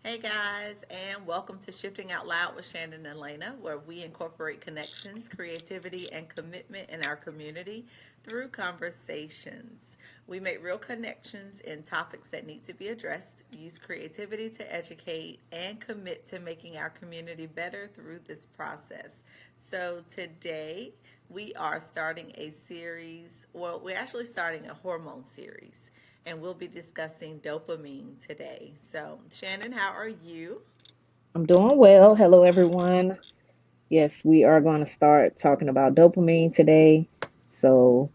Hey guys, and welcome to Shifting Out Loud with Shannon and Lena, where we incorporate connections, creativity, and commitment in our community through conversations. We make real connections in topics that need to be addressed, use creativity to educate, and commit to making our community better through this process. So today, we are starting a series, well, we're actually starting a hormone series and we'll be discussing dopamine today. So, Shannon, how are you? I'm doing well. Hello, everyone. Yes, we are going to start talking about dopamine today. So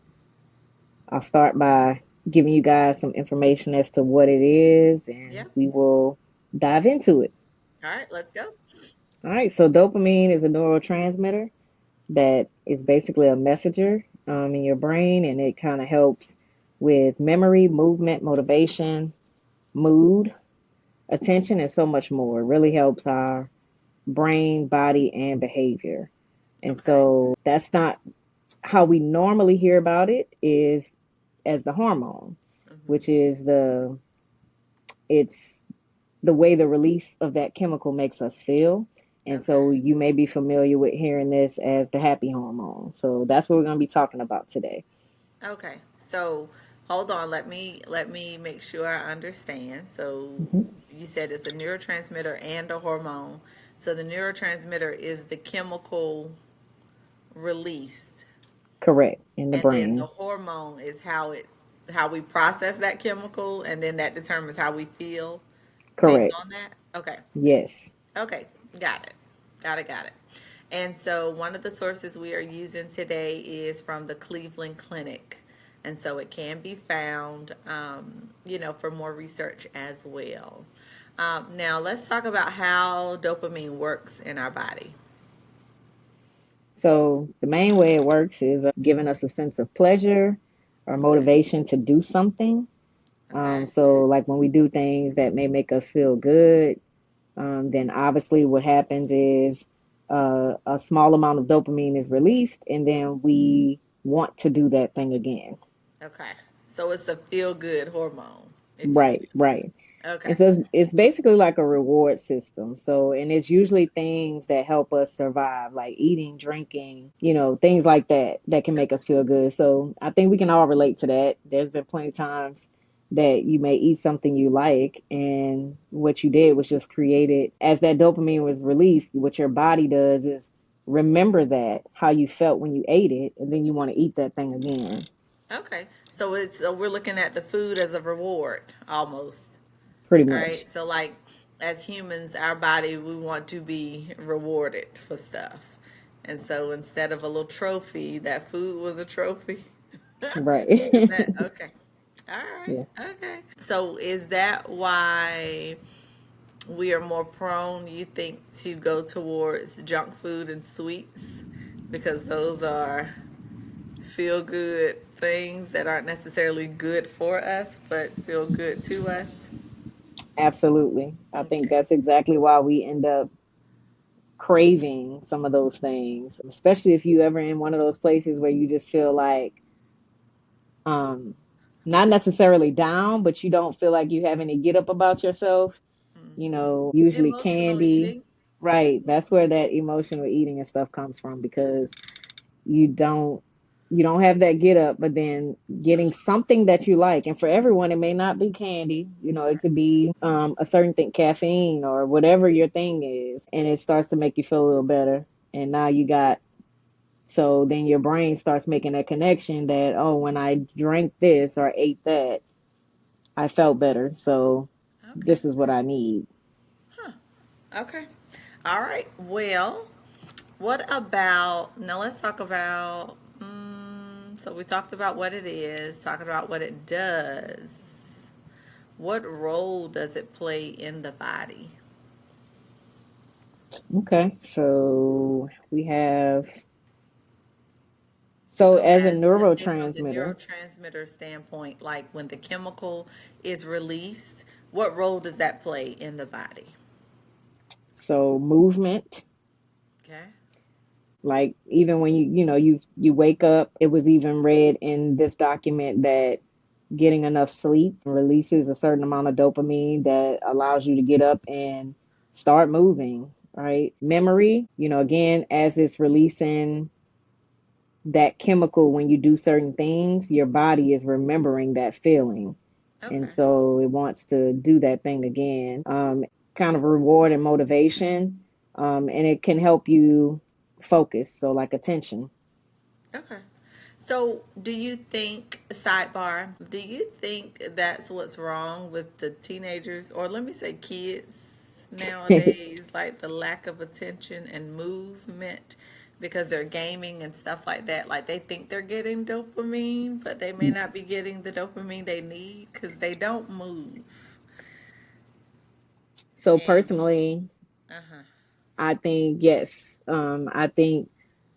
I'll start by giving you guys some information as to what it is, Yeah. and we will dive into it. All right, let's go. All right, so dopamine is a neurotransmitter that is basically a messenger in your brain, and it kind of helps with memory, movement, motivation, mood, attention, and so much more. It really helps our brain, body, and behavior. And Okay. so that's not how we normally hear about it is as the hormone, which Hmm. is it's the way the release of that chemical makes us feel. And Okay. so you may be familiar with hearing this as the happy hormone. So that's what we're going to be talking about today. Okay. So, hold on. Let me make sure I understand. So, Hmm. you said it's a neurotransmitter and a hormone. So, the neurotransmitter is the chemical released, Correct. In the and then the brain. hormone is how we process that chemical, and then that determines how we feel based Correct. on that. Okay. Yes. Okay, got it. Got it. And so one of the sources we are using today is from the Cleveland Clinic. And so it can be found, for more research as well. Now, let's talk about how dopamine works in our body. So the main way it works is giving us a sense of pleasure or Okay. motivation to do something. Okay. So like when we do things that may make us feel good, then obviously what happens is a small amount of dopamine is released, and then we want to do that thing again. Okay. So it's a feel good hormone, if you Right, right. will. Okay. And so it's basically like a reward system. So, and it's usually things that help us survive, like eating, drinking, things like that that can make us feel good. So I think we can all relate to that. There's been plenty of times that you may eat something you like, and what you did was just created as that dopamine was released. What your body does is remember that how you felt when you ate it, and then you want to eat that thing again. Okay. So we're looking at the food as a reward almost. Pretty All much. right. So, like, as humans, our body, we want to be rewarded for stuff. And so instead of a little trophy, that food was a trophy. Right. Is that okay? All right. Yeah. Okay. So, is that why we are more prone, you think, to go towards junk food and sweets? Because those are feel good things that aren't necessarily good for us, but feel good to us. Absolutely. I think Okay. that's exactly why we end up craving some of those things, especially if you ever in one of those places where you just feel like um not necessarily down, but you don't feel like you have any get up about yourself, Hmm. usually Emotional candy. eating. Right. That's where that emotional eating and stuff comes from because you don't you don't have that get up, but then getting something that you like, and for everyone it may not be candy, it could be a certain thing, caffeine or whatever your thing is, and it starts to make you feel a little better. And now you got so then your brain starts making that connection that, oh, when I drank this or ate that, I felt better, so Okay. this is what I need. Huh. Okay. All right. Well, what about now? Let's talk about. So we talked about what it is, talking about what it does. What role does it play in the body? Okay, so we have so So, as a as let's say from the neurotransmitter. neurotransmitter standpoint, like when the chemical is released, what role does that play in the body? So movement, Okay. like even when you wake up, it was even read in this document that getting enough sleep releases a certain amount of dopamine that allows you to get up and start moving, right? Memory, again, as it's releasing that chemical when you do certain things, your body is remembering that feeling. And Okay. so it wants to do that thing again. Kind of reward and motivation. And it can help you focus. So, like attention. Okay. So, do you think, sidebar, do you think that's what's wrong with the teenagers, or let me say kids nowadays, like the lack of attention and movement because they're gaming and stuff like that? Like they think they're getting dopamine, but they may not be getting the dopamine they need because they don't move. So, And, personally, uh huh. I think, yes. I think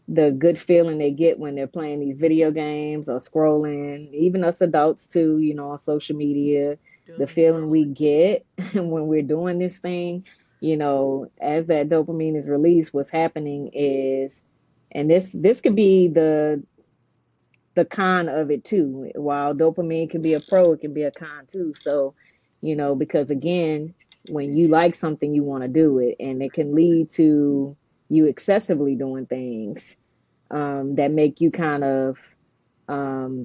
the good feeling they get when they're playing these video games or scrolling, even us adults too, on social media, the Doom feeling we scrolling. get when we're doing this thing, as that dopamine is released, what's happening is, and this could be the con of it too. While dopamine can be a pro, it can be a con too. So, because again, when you like something, you want to do it, and it can lead to you excessively doing things that make you kind of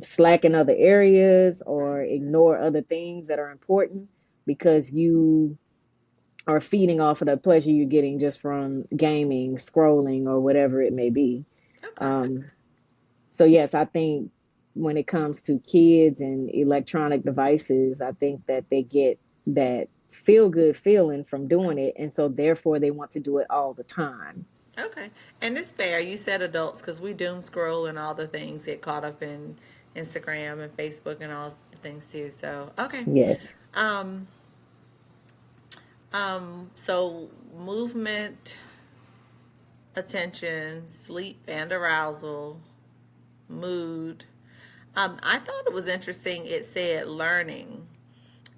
slack in other areas or ignore other things that are important because you are feeding off of the pleasure you're getting just from gaming, scrolling, or whatever it may be. Okay. Um, so, yes, I think when it comes to kids and electronic devices, I think that they get that feel good feeling from doing it. And so, therefore, they want to do it all the time. Okay. And it's fair. You said adults because we doom scroll and all the things get caught up in Instagram and Facebook and all the things too. So, okay. Yes. Um, so movement, attention, sleep and arousal, mood. I thought it was interesting. It said learning.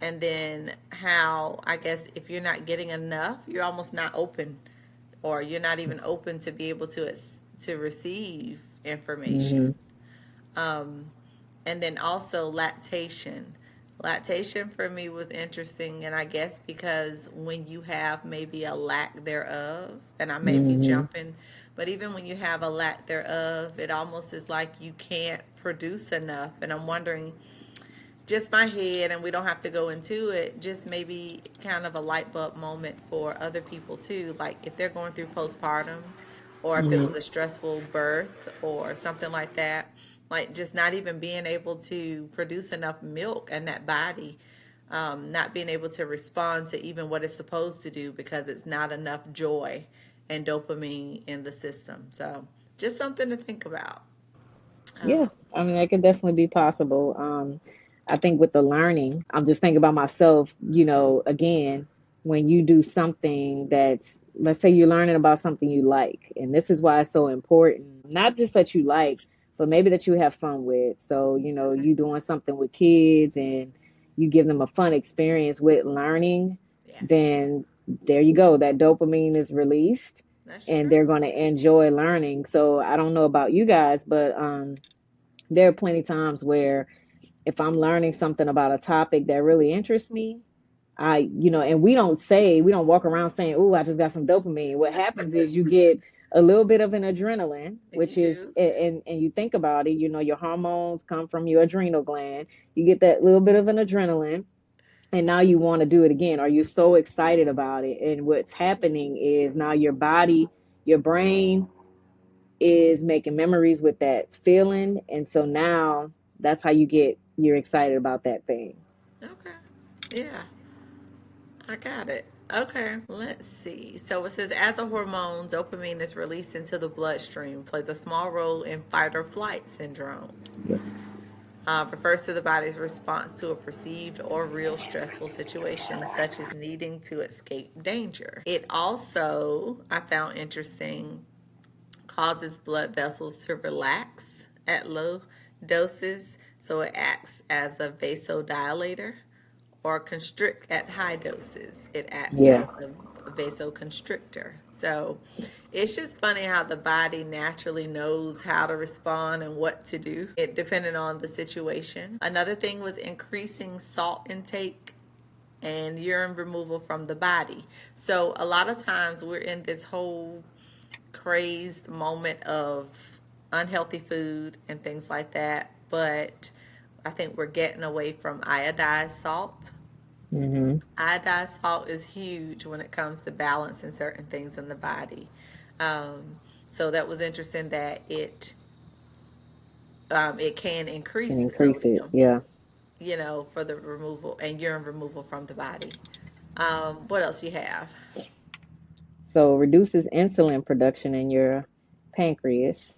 And then how, I guess, if you're not getting enough, you're almost not open or you're not even open to be able to receive information. Hmm. And then also lactation. Lactation for me was interesting, and I guess because when you have maybe a lack thereof, and I may be Hmm. jumping, but even when you have a lack thereof, it almost is like you can't produce enough. And I'm wondering, just my head, and we don't have to go into it, just maybe kind of a light bulb moment for other people too. Like if they're going through postpartum, or if it Hmm. was a stressful birth or something like that, like just not even being able to produce enough milk and that body. Not being able to respond to even what it's supposed to do because it's not enough joy and dopamine in the system. So, just something to think about. Yeah, Um, I mean, that could definitely be possible. I think with the learning, I'm just thinking about myself, again, when you do something that's, let's say you're learning about something you like, and this is why it's so important, not just that you like, but maybe that you have fun with. So, okay. you doing something with kids and you give them a fun experience with learning, Yeah, then there you go. That dopamine is released that's and true. they're going to enjoy learning. So I don't know about you guys, but there are plenty times where if I'm learning something about a topic that really interests me, and we don't walk around saying, "Oh, I just got some dopamine." What happens is you get a little bit of an adrenaline, You which is, do. and you think about it, your hormones come from your adrenal gland. You get that little bit of an adrenaline, and now you want to do it again. Are you so excited about it? And what's happening is now your body, your brain is making memories with that feeling. And so now that's how you're excited about that thing. Okay. Yeah, I got it. Okay, let's see. So it says, as a hormone, dopamine is released into the bloodstream, plays a small role in fight or flight syndrome. Yes. Refers to the body's response to a perceived or real stressful situation, such as needing to escape danger. It also, I found interesting, causes blood vessels to relax at low doses, so it acts as a vasodilator or constrict at high doses. It acts Yeah. as a vasoconstrictor. So it's just funny how the body naturally knows how to respond and what to do, it depending on the situation. Another thing was increasing salt intake and urine removal from the body. So a lot of times we're in this whole crazed moment of unhealthy food and things like that, but I think we're getting away from iodized salt. Hmm. Iodized salt is huge when it comes to balancing certain things in the body. Um, so that was interesting that it can increase Can the increase it. sodium, Yeah. for the removal and urine removal from the body. What else you have? So reduces insulin production in your pancreas,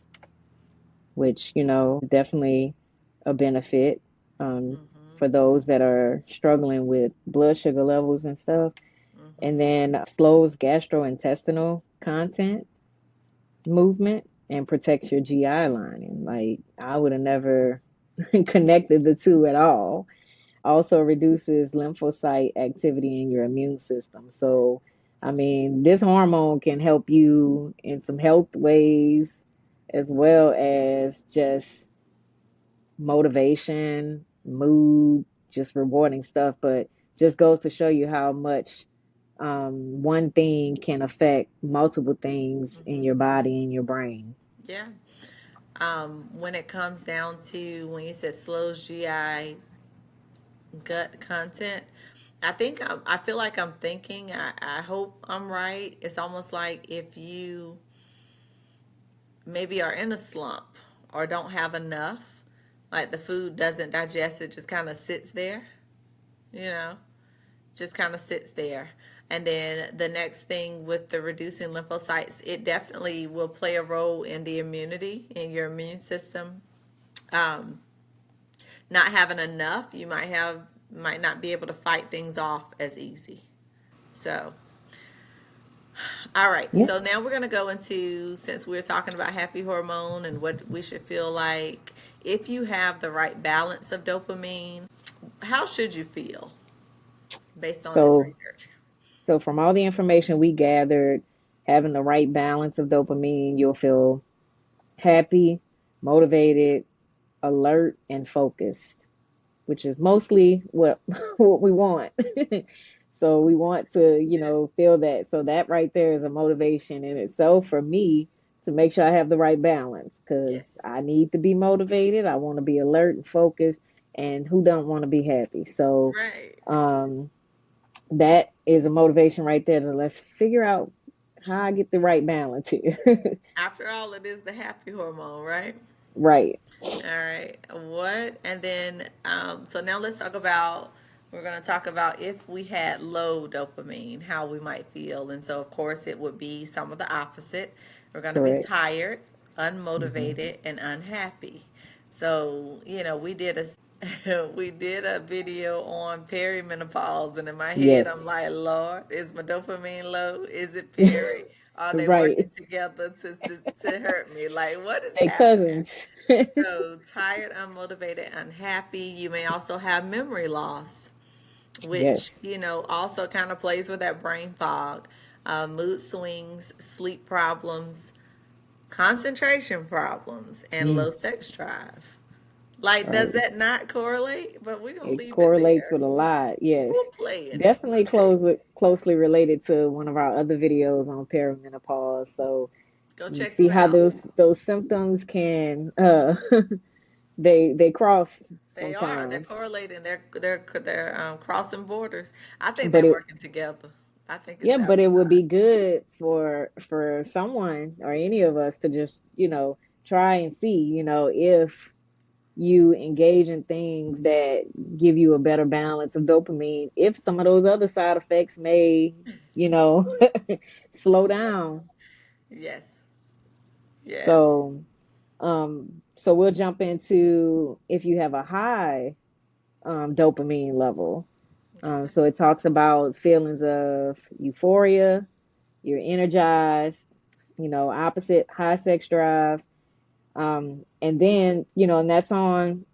which, definitely a benefit Hmm. for those that are struggling with blood sugar levels and stuff. And Hmm. then slows gastrointestinal content movement and protects your GI lining. Like, I would have never connected the two at all. Also reduces lymphocyte activity in your immune system. So, I mean, this hormone can help you in some health ways as well as just motivation, mood, just rewarding stuff. But just goes to show you how much one thing can affect multiple things in Hmm. your body and your brain. Yeah. When it comes down to when you said slows GI gut content, I feel like I'm thinking. I hope I'm right. It's almost like if you maybe are in a slump or don't have enough, like the food doesn't digest, it just kind of sits there, you know, just kind of sits there. And then the next thing with the reducing lymphocytes, it definitely will play a role in the immunity in your immune system. Um, Not having enough, you might not be able to fight things off as easy. So, all right. Yeah. So now we're going to go into, since we're talking about happy hormone and what we should feel like, if you have the right balance of dopamine, how should you feel based on this So, research? so from all the information we gathered, having the right balance of dopamine, you'll feel happy, motivated, alert, and focused, which is mostly what what we want. So we want to, Yeah. feel that. So that right there is a motivation in itself for me to make sure I have the right balance because Yes. I need to be motivated. I want to be alert and focused, and who don't want to be happy? So Right. um, that is a motivation right there. To let's figure out how I get the right balance here. After all, it is the happy hormone, right? Right. All right. What? And then, so now let's talk about, we're going to talk about if we had low dopamine, how we might feel. And so, of course, it would be some of the opposite. We're going to be Correct. tired, Hmm. unmotivated, and unhappy. So, we did a video on perimenopause, and in my head, I'm Yes. like, Lord, is my dopamine low? Is it peri? Are they Right. working together to hurt me? Like, what is They happening? cousins. So, tired, unmotivated, unhappy. You may also have memory loss, which, Yes. also kind of plays with that brain fog, mood swings, sleep problems, concentration problems, and Mm, low sex drive. Like, does right. that not correlate? But we're going to It leave it correlates there. with a lot. We'll Yes. play in it. Definitely closely related to one of our other videos on perimenopause. So Go you check see that how out. those symptoms can they cross They are. They're sometimes. correlating. They're crossing borders. I think But they're it working together. I think it's Yeah, but it would sabotage. be good for someone or any of us to just, try and see, if you engage in things that give you a better balance of dopamine, if some of those other side effects may, you know, slow down. Yes. Yes. So, so we'll jump into if you have a high dopamine level. Okay. So it talks about feelings of euphoria, you're energized, opposite high sex drive. And then, and that's on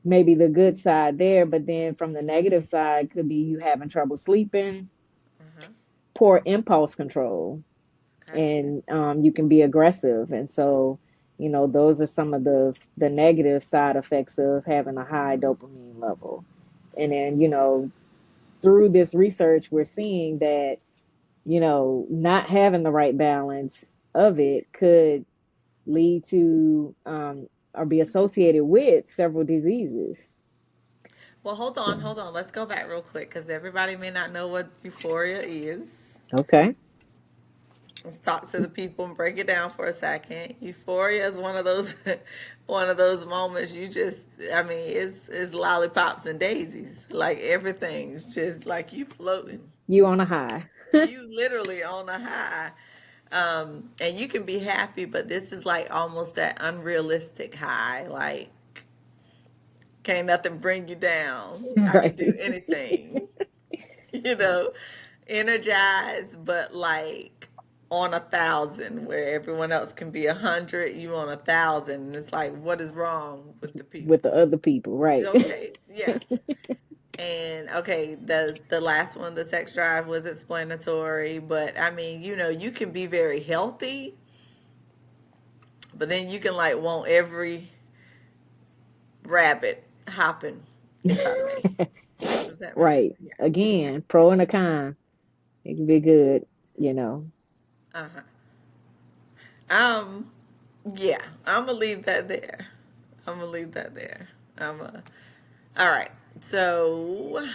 maybe the good side there, but then from the negative side could be you having trouble sleeping, Uh-huh. poor impulse control, Okay. and you can be aggressive. And so, those are some of the negative side effects of having a high dopamine level. And then, through this research, we're seeing that, not having the right balance of it could lead to or be associated with several diseases. Well, hold on, So, hold on. Let's go back real quick because everybody may not know what euphoria is. okay. Let's talk to the people and break it down for a second. Euphoria is one of those one of those moments you just I mean, it's lollipops and daisies. Like everything's just like you floating. You on a high. You literally on a high. And you can be happy, but this is like almost that unrealistic high. Like can't nothing bring you down. I can do Right. anything. you know, energized, but like on 1,000, where everyone else can be 100, you on 1,000. And it's like, what is wrong with the With the people? other people, right. Okay, yeah. And okay, the last one, the sex drive, was explanatory, but I mean, you can be very healthy, but then you can like want every rabbit hopping, if I may. Does that make Right. yeah? Okay. Again, pro and a con. It can be good, you know. Uh-huh. Um, yeah, I'm gonna leave that there. I'm gonna leave that there. All right. So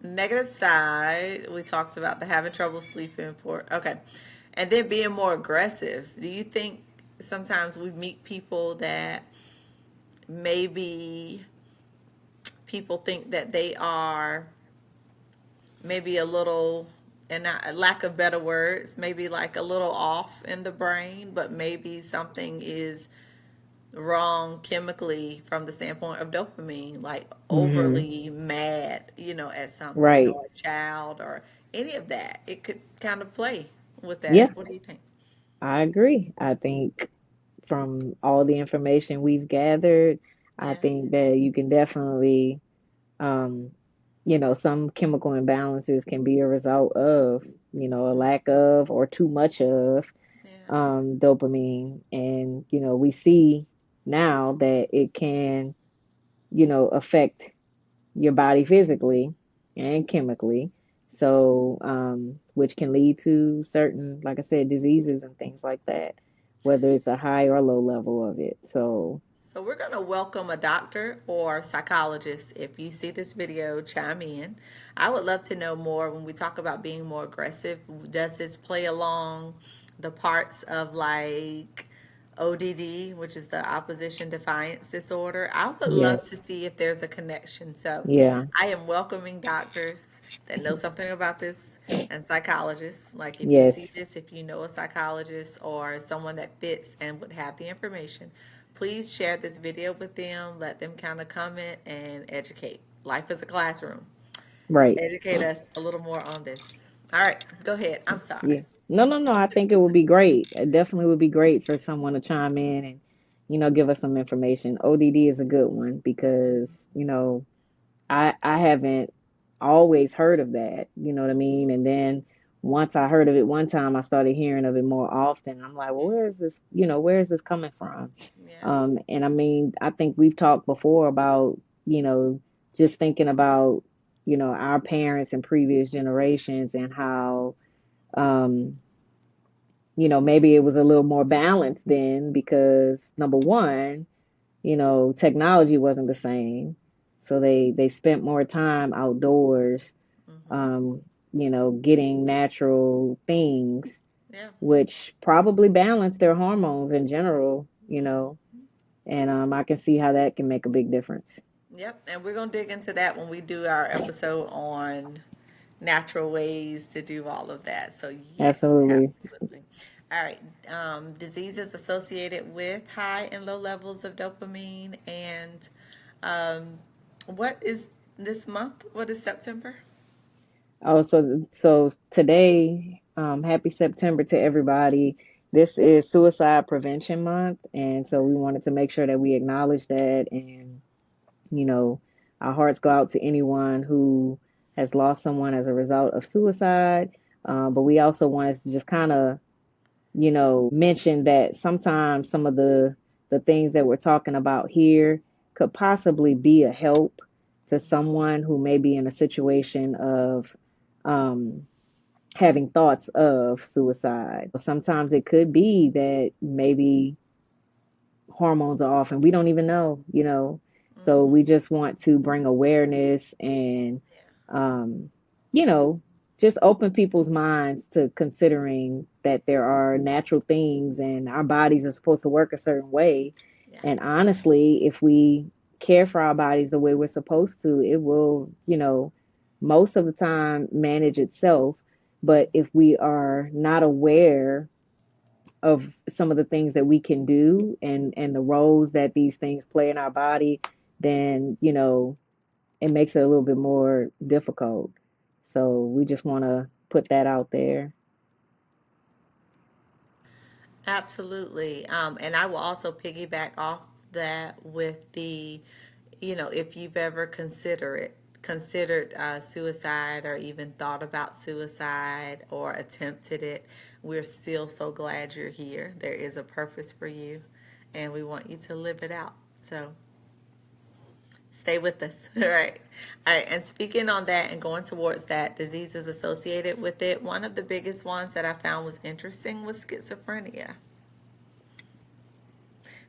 negative side, we talked about the having trouble sleeping for okay, and then being more aggressive. Do you think sometimes we meet people that maybe people think that they are maybe a little, and not lack of better words, maybe like a little off in the brain, but maybe something is wrong chemically from the standpoint of dopamine, like Hmm. overly mad, at something Right. or a child or any of that. It could kind of play with Yeah, that. What do you think? I agree. I think from all the information we've gathered, I Yeah. think that you can definitely, um, some chemical imbalances can be a result of, a lack of or too much of Yeah. dopamine. And, we see now that it can, affect your body physically and chemically. So, which can lead to certain, like I said, diseases and things like that, whether it's a high or low level of it. So, So we're going to welcome a doctor or psychologist. If you see this video, chime in. I would love to know more when we talk about being more aggressive. Does this play along the parts of like ODD, which is the opposition defiance disorder? I would love to yes, see if there's a connection. So yeah, I am welcoming doctors that know something about this and psychologists. Like if you see yes, this, if you know a psychologist or someone that fits and would have the information, please share this video with them. Let them kind of comment and educate. Life is a classroom. right. Educate us a little more on this. All right, go ahead. I'm Yeah. sorry. No, no, no. I think it would be great. It definitely would be great for someone to chime in and, give us some information. ODD is a good one because, I haven't always heard of that, you know what I mean? And then once I heard of it one time, I started hearing of it more often. I'm like, well, where is this, where is this coming from? Yeah. And I mean, I think we've talked before about, just thinking about, our parents and previous generations and how, um, maybe it was a little more balanced then because number one, technology wasn't the same. So they spent more time outdoors, Mm-hmm. um, getting natural things, Yeah. which probably balance their hormones in general, Mm-hmm. and I can see how that can make a big difference. Yep. And we're going to dig into that when we do our episode on natural ways to do all of that. So, yes, Absolutely. absolutely. All right. Diseases associated with high and low levels of dopamine. And um, what is this month? What is September? Oh, so today, happy September to everybody. This is Suicide Prevention Month, and so we wanted to make sure that we acknowledge that and You know, our hearts go out to anyone who has lost someone as a result of suicide. But we also wanted to just kind of, mention that sometimes some of the things that we're talking about here could possibly be a help to someone who may be in a situation of um, having thoughts of suicide. Sometimes it could be that maybe hormones are off and we don't even know. So Mm-hmm. we just want to bring awareness and, um, you know, just open people's minds to considering that there are natural things and our bodies are supposed to work a certain way. Yeah. And honestly, if we care for our bodies the way we're supposed to, it will, most of the time manage itself. But if we are not aware of some of the things that we can do and the roles that these things play in our body, then it makes it a little bit more difficult. So we just want to put that out there. Absolutely. And I will also piggyback off that with if you've ever considered suicide or even thought about suicide or attempted it, we're still so glad you're here. There is a purpose for you, and we want you to live it out. So stay with us. All right. All right. And speaking on that and going towards that, diseases associated with it, one of the biggest ones that I found was interesting was schizophrenia.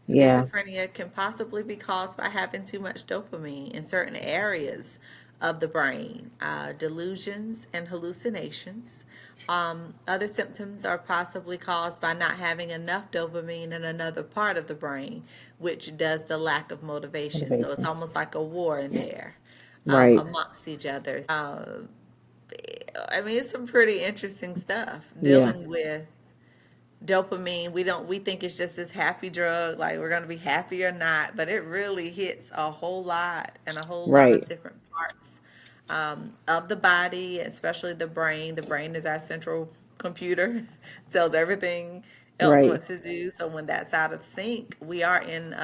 Yeah, Schizophrenia can possibly be caused by having too much dopamine in certain areas of the brain, delusions and hallucinations. Other symptoms are possibly caused by not having enough dopamine in another part of the brain, which does the lack of motivation. So it's motivation. almost like a war in there Right, amongst each other. I mean, it's some pretty interesting stuff yeah, dealing with dopamine. We think it's just this happy drug, like we're going to be happy or not, but it really hits a whole lot and a whole lot right, of different parts of the body, especially the brain. The brain is our central computer, tells everything else right. what to do. So when that's out of sync, we are in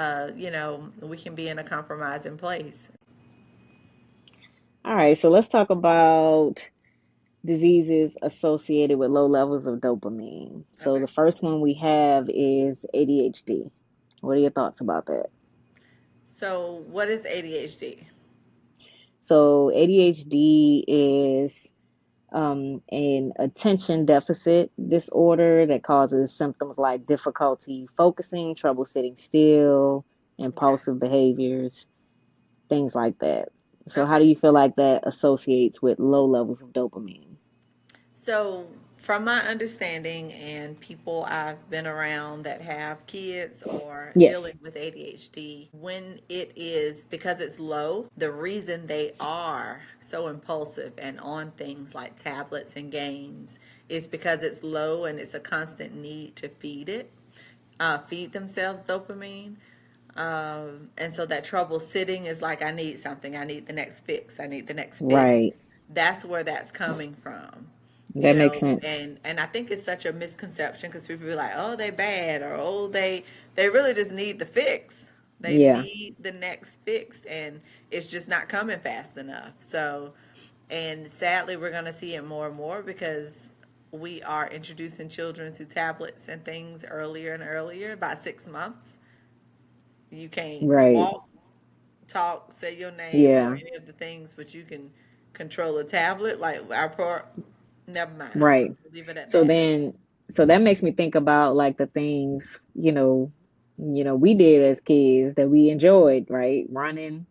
we can be in a compromising place. All right, so let's talk about diseases associated with low levels of dopamine. So Okay. the first one we have is ADHD. What are your thoughts about that? So what is ADHD? So ADHD is an attention deficit disorder that causes symptoms like difficulty focusing, trouble sitting still, Okay. impulsive behaviors, things like that. So, how Okay. do you feel like that associates with low levels of dopamine? So, from my understanding, and people I've been around that have kids or Yes, dealing with ADHD, when it is because it's low, the reason they are so impulsive and on things like tablets and games is because it's low and it's a constant need to feed themselves dopamine. And so that trouble sitting is like, I need something, I need the next fix, I need the next fix. right. That's where that's coming from, That makes sense. and I think it's such a misconception because people be like, oh, they bad, or oh, they really just need the fix. They Yeah, need the next fix, and it's just not coming fast enough. So, and sadly, we're going to see it more and more because we are introducing children to tablets and things earlier and earlier. By 6 months, you can't right. walk, talk, say your name, or Yeah, any of the things, but you can control a tablet. Like our poor, never mind. right. Leave it at So that. then, so that makes me think about like the things, we did as kids that we enjoyed, right? Running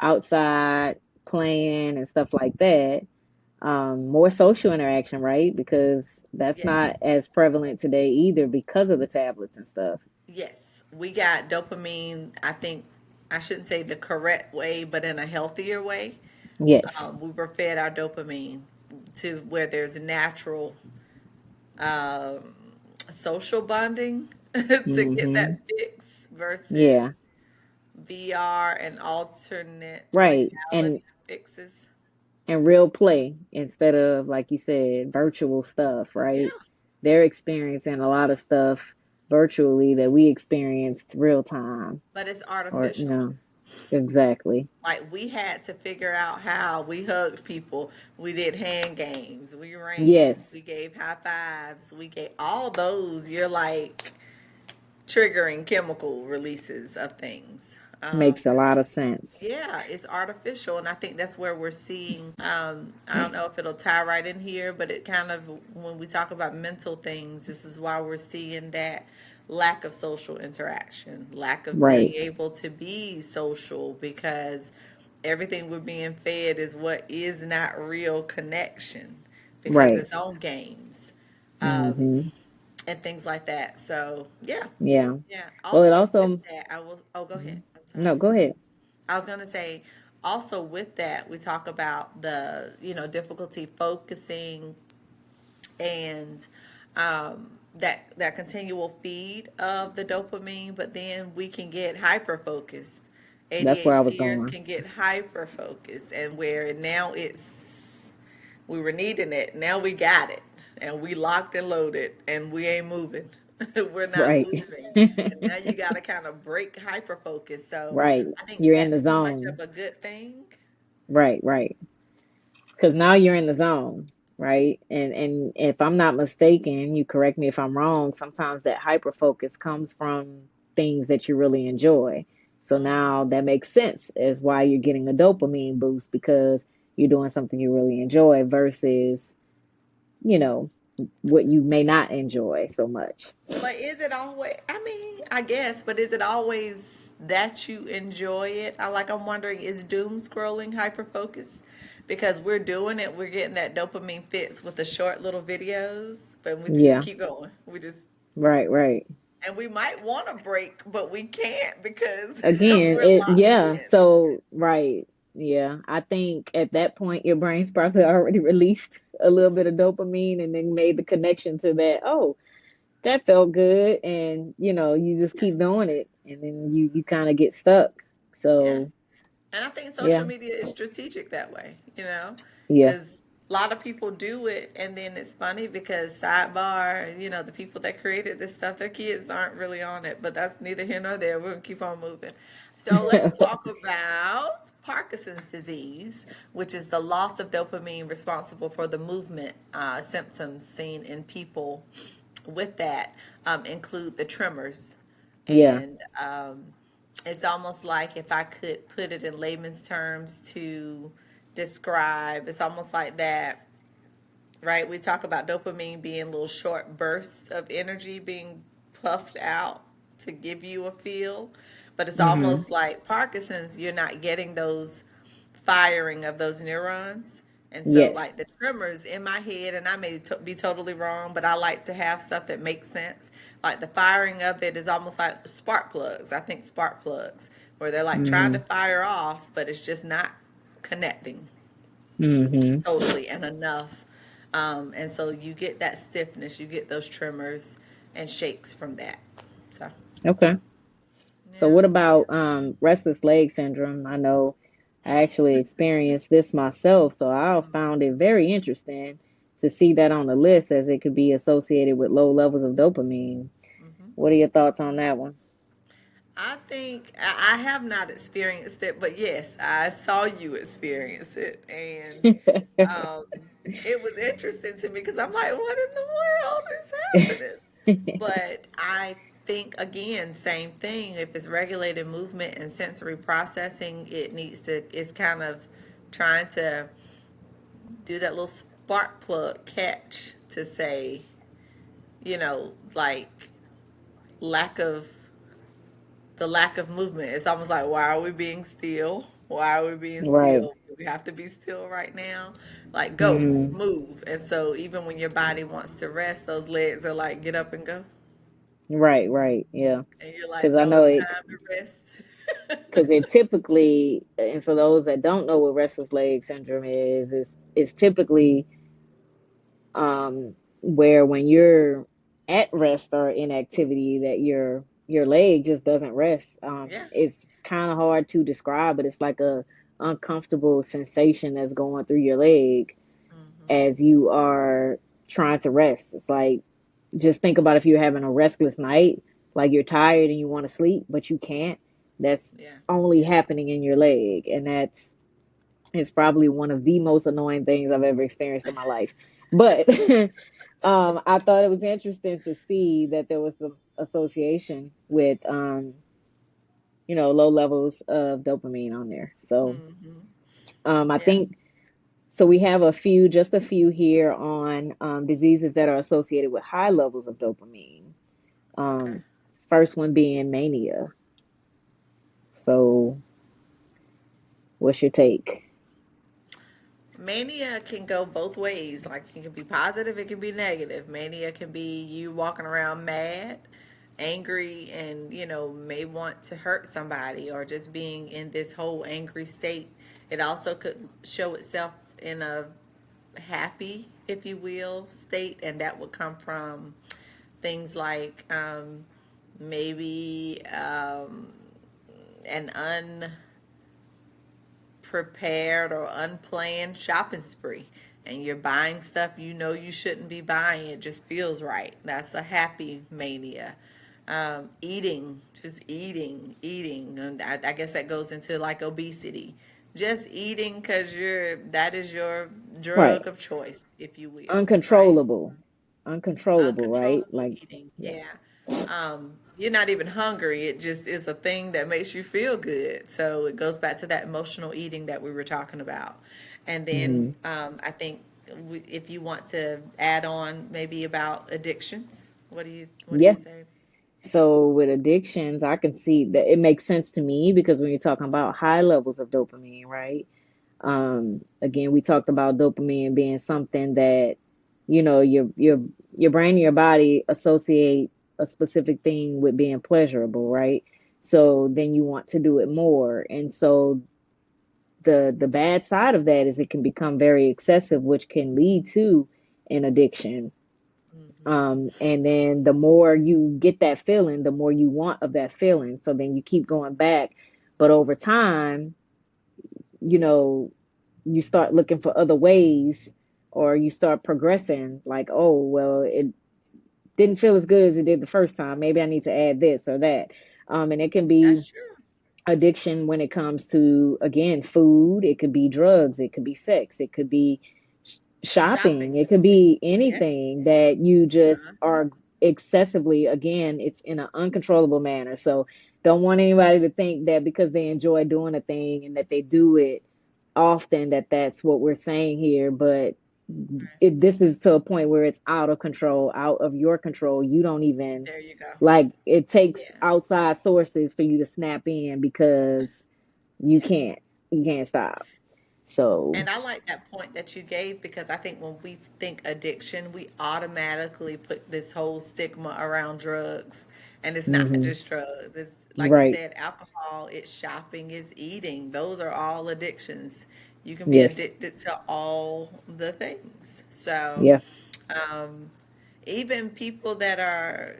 outside, playing and stuff like that. More social interaction, right? Because that's Yes. not as prevalent today either because of the tablets and stuff. Yes. We got dopamine, I think, I shouldn't say the correct way, but in a healthier way. Yes. We were fed our dopamine to where there's natural um, social bonding to get Mm-hmm. that fix versus Yeah. VR and alternate Right. And reality fixes. and real play instead of like you said, virtual stuff, Yeah. right? They're experiencing a lot of stuff virtually that we experienced real time But it's or artificial. no. Exactly. Like we had to figure out how we hugged people. We did hand games. We ran. We Yes. gave high fives. We gave all those. You're like triggering chemical releases of things. Makes a lot of sense. Yeah, it's artificial, and I think that's where we're seeing. I don't know if it'll tie right in here, but it kind of, when we talk about mental things, this is why we're seeing that lack of social interaction, lack of being Right. able to be social, because everything we're being fed is what is not real connection, because Right. it's on games Hmm. and things like that. So yeah, Yeah. yeah. Well, it Also with also. that, I will. Oh, go ahead. Mhm. I'm No, sorry. go ahead. I was going to say, also with that, we talk about the, difficulty focusing, and that continual feed of the dopamine, but then we can get hyper focused. That's where I was ADHDers going. can get hyper focused, and where now we were needing it, now we got it, and we locked and loaded, and we ain't moving. We're not Right. moving. And now you got to kind of break hyper focus. So Right. I think You're in that's the too much zone. of a good thing. Right. Right. Because now you're in the zone, right? And if I'm not mistaken, you correct me if I'm wrong, sometimes that hyper focus comes from things that you really enjoy. So now Hmm. that makes sense as why you're getting a dopamine boost, because you're doing something you really enjoy versus, you know, what you may not enjoy so much. But is it always, I mean, I guess, but is it always that you enjoy it? I'm wondering, is doom scrolling hyper focus? Because we're doing it, we're getting that dopamine fix with the short little videos, but we just Yeah. keep going. Right, right. And we might want to break, but we can't because Again, we're it locked yeah, in. so right. Yeah. I think at that point your brain's probably already released a little bit of dopamine and then made the connection to that, oh, that felt good, and you just Yeah. keep doing it and then you kind of get stuck. Yeah. So, And I think social yeah. media is strategic that way, Yeah. because a lot of people do it. And then it's funny because, sidebar, the people that created this stuff, their kids aren't really on it, but that's neither here nor there. We're going to keep on moving. So let's talk about Parkinson's disease, which is the loss of dopamine responsible for the movement symptoms seen in people with that, include the tremors. Yeah. And it's almost like, if I could put it in layman's terms to describe, it's almost like that, right? We talk about dopamine being little short bursts of energy being puffed out to give you a feel. But it's Mhm. almost like Parkinson's, you're not getting those firing of those neurons. And so, Yes. like the tremors in my head, and I may be totally wrong, but I like to have stuff that makes sense. Like the firing of it is almost like spark plugs. I think spark plugs, where they're like trying to Mhm. fire off, but it's just not connecting Mhm. totally and enough. And so you get that stiffness, you get those tremors and shakes from that. So, Okay. So yeah. what about restless leg syndrome? I know I actually experienced this myself, so I found it very interesting to see that on the list as it could be associated with low levels of dopamine. Hmm. What are your thoughts on that one? I think I have not experienced it, but yes, I saw you experience it, and um, it was interesting to me because I'm like, what in the world is happening? But I think, again, same thing. If it's regulated movement and sensory processing, it's kind of trying to do that little spark plug catch to say, like lack of the lack of movement. It's almost like, why are we being still? Why are we being Right. still? Do we have to be still right now? Like, go, Hmm. move. And so, even when your body wants to rest, those legs are like, get up and go. Right, right. Yeah. And you're like, Because I no, know it's it, time to rest. because it typically, and for those that don't know what restless leg syndrome is, it's typically where when you're at rest or in activity that your leg just doesn't rest. Yeah. It's kind of hard to describe, but it's like a uncomfortable sensation that's going through your leg Hmm. as you are trying to rest. It's like, just think about if you're having a restless night, like you're tired and you want to sleep, but you can't that's Yeah. only Yeah. happening in your leg. And that's it's probably one of the most annoying things I've ever experienced in my life. But I thought it was interesting to see that there was some association with low levels of dopamine on there. So Hmm. I Yeah. think so. We have just a few here on diseases that are associated with high levels of dopamine. Okay. Um, First one being mania. So, what's your take? Mania can go both ways. Like it can be positive, it can be negative. Mania can be you walking around mad, angry, and may want to hurt somebody or just being in this whole angry state. It also could show itself in a happy, if you will, state, and that would come from things like maybe an unprepared or unplanned shopping spree, and you're buying stuff you shouldn't be buying. It just feels right. That's a happy mania. Eating, just eating, and I guess that goes into like obesity. Just eating because that is your Right. drug of choice, if you will, right? Uncontrollable. Uncontrollable, right? Uncontrollable Like, eating. yeah. Yeah. You're not even hungry. It just is a thing that makes you feel good. So it goes back to that emotional eating that we were talking about. And then Hmm. I think if you want to add on maybe about addictions, what do you Yeah. say? So with addictions, I can see that it makes sense to me because when you're talking about high levels of dopamine, right? Again, we talked about dopamine being something that, your brain and your body associate a specific thing with being pleasurable, right? So then you want to do it more. And so the bad side of that is it can become very excessive, which can lead to an addiction. Hmm. And then the more you get that feeling, the more you want of that feeling. So then you keep going back. But over time, you know, you start looking for other ways, or you start progressing like, oh, well, it didn't feel as good as it did the first time. Maybe I need to add this or that. And it can be That's true. addiction when it comes to, again, food. It could be drugs. It could be sex. It could be shopping. Shopping. It could be Yeah. anything that you just Uh-huh. are excessively, again, it's in an uncontrollable manner. So don't want anybody to think that because they enjoy doing a thing and that they do it often, that that's what we're saying here. But this is to a point where it's out of control, out of your control. You don't even, There you go. like, it takes Yeah. outside sources for you to snap in because you Yeah. can't stop. So, And I like that point that you gave because I think when we think addiction, we automatically put this whole stigma around drugs. And it's not hmm, just drugs. It's like you right. said, alcohol, it's shopping, it's eating. Those are all addictions. You can be Yes. addicted to all the things. So, Yeah. um, even people that are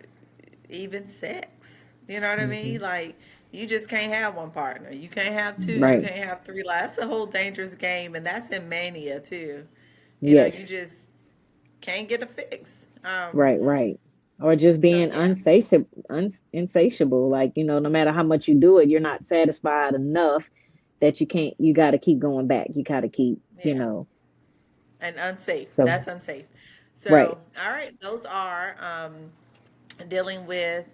even sex. You know what I Hmm. mean? Like you just can't have one partner. You can't have two. You Right. can't have three. Like that's a whole dangerous game, and that's in mania too. You Yes. just can't get a fix. Right. Right. Or just So being yeah, insatiable. Like, no matter how much you do it, you're not satisfied enough that you got to keep going back. You got to keep, yeah, and unsafe. so, That's unsafe. right. So all right, those are dealing with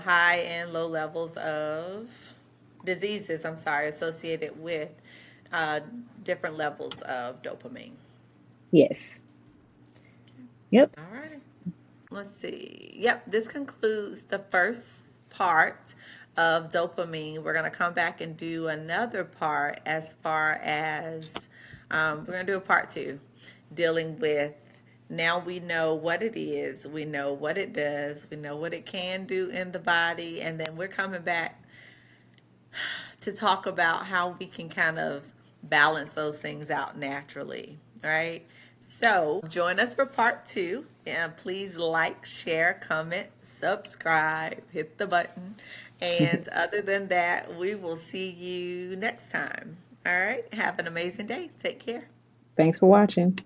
high and low levels of diseases. I'm sorry, associated with uh, different levels of dopamine. Yes. Yep. All right. Let's see. Yep, this concludes the first part of dopamine. We're going to come back and do another part as far as we're going to do a part two dealing with now we know what it is, we know what it does, we know what it can do in the body, and then we're coming back to talk about how we can kind of balance those things out naturally, right? So join us for part two. And please like, share, comment, subscribe, hit the button. And other than that, we will see you next time. All right. Have an amazing day. Take care. Thanks for watching.